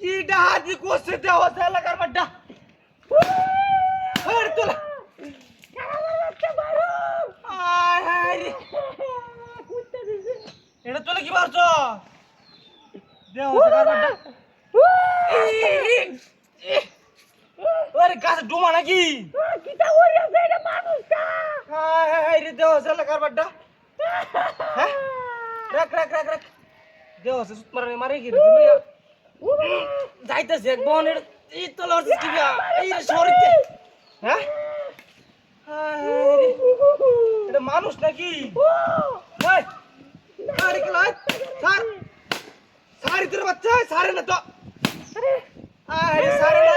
কি ডাহাতি করছে দেওয়া এলাকার বাড্ডা তোলা এটা তোলে কি পারছ গাছে ডুমা নাকি দেওয়া এলাকার বাড্ডা রাখ রাখ রাখ রাখ দেওয়া মারে মারে কি যাইতেছে এক বন এই তোলা কি এই শরীরতে হ্যাঁ এটা মানুষ নাকি সারি তোর বাচ্চা সারে না তো সারে না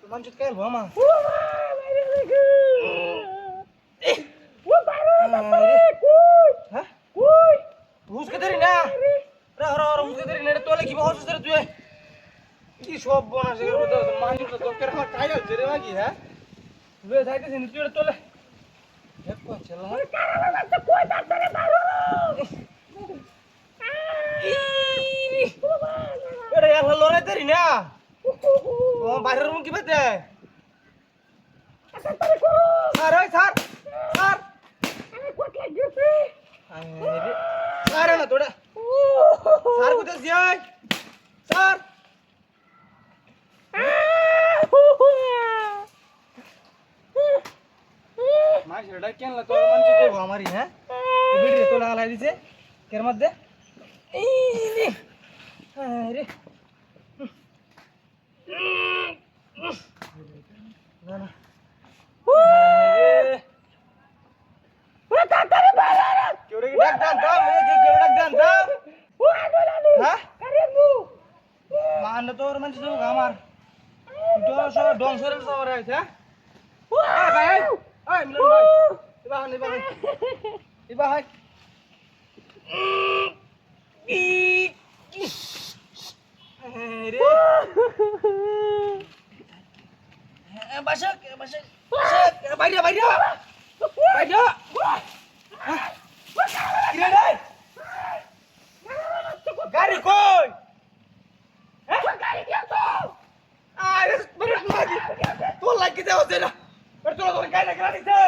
মানুষ কেন ভামা হুসকে ধরি না হুসকে ধরি না এটা তোলে কি বহস রে তুই কি সব বনাস মানুষ তো তোকে আমার খাই হচ্ছে রে বাকি হ্যাঁ লয়ে যাইতেছিস তুই এটা তোলে দেখ কোন ছেলে কই তাড়াতাড়ি মারো এটা এলা লড়াই ধরি না ও বাইরের রুম কি বাতে স্যার ওই স্যার স্যার আমি কোথায় গেছি আরে স্যার না তোড়া স্যার কোথায় যাই স্যার মাই সেটা কেন লা তোর মন চুকে আমারই হ্যাঁ ভিডিও তো লাগা দিছে কের মধ্যে এই আরে না না ওরে তাড়াতাড়ি বাড়া কেউরে ডাক দান দাও কেউরে ডাক দান দাও ও আদলানি হ্যাঁ কারে মু মান তোর মন চুকে আমার তো সব ডং সরে সব আছে হ্যাঁ ও ভাই এই মিলন ভাই ইবা হাই রে বাসা বাসা বাইরে বাইরে বাইরে কিরে রে গাড়ি কই গাড়ি কে তো আরে তোর লাগি দেওয়া দে না তোর গাড়ি না গাড়ি দে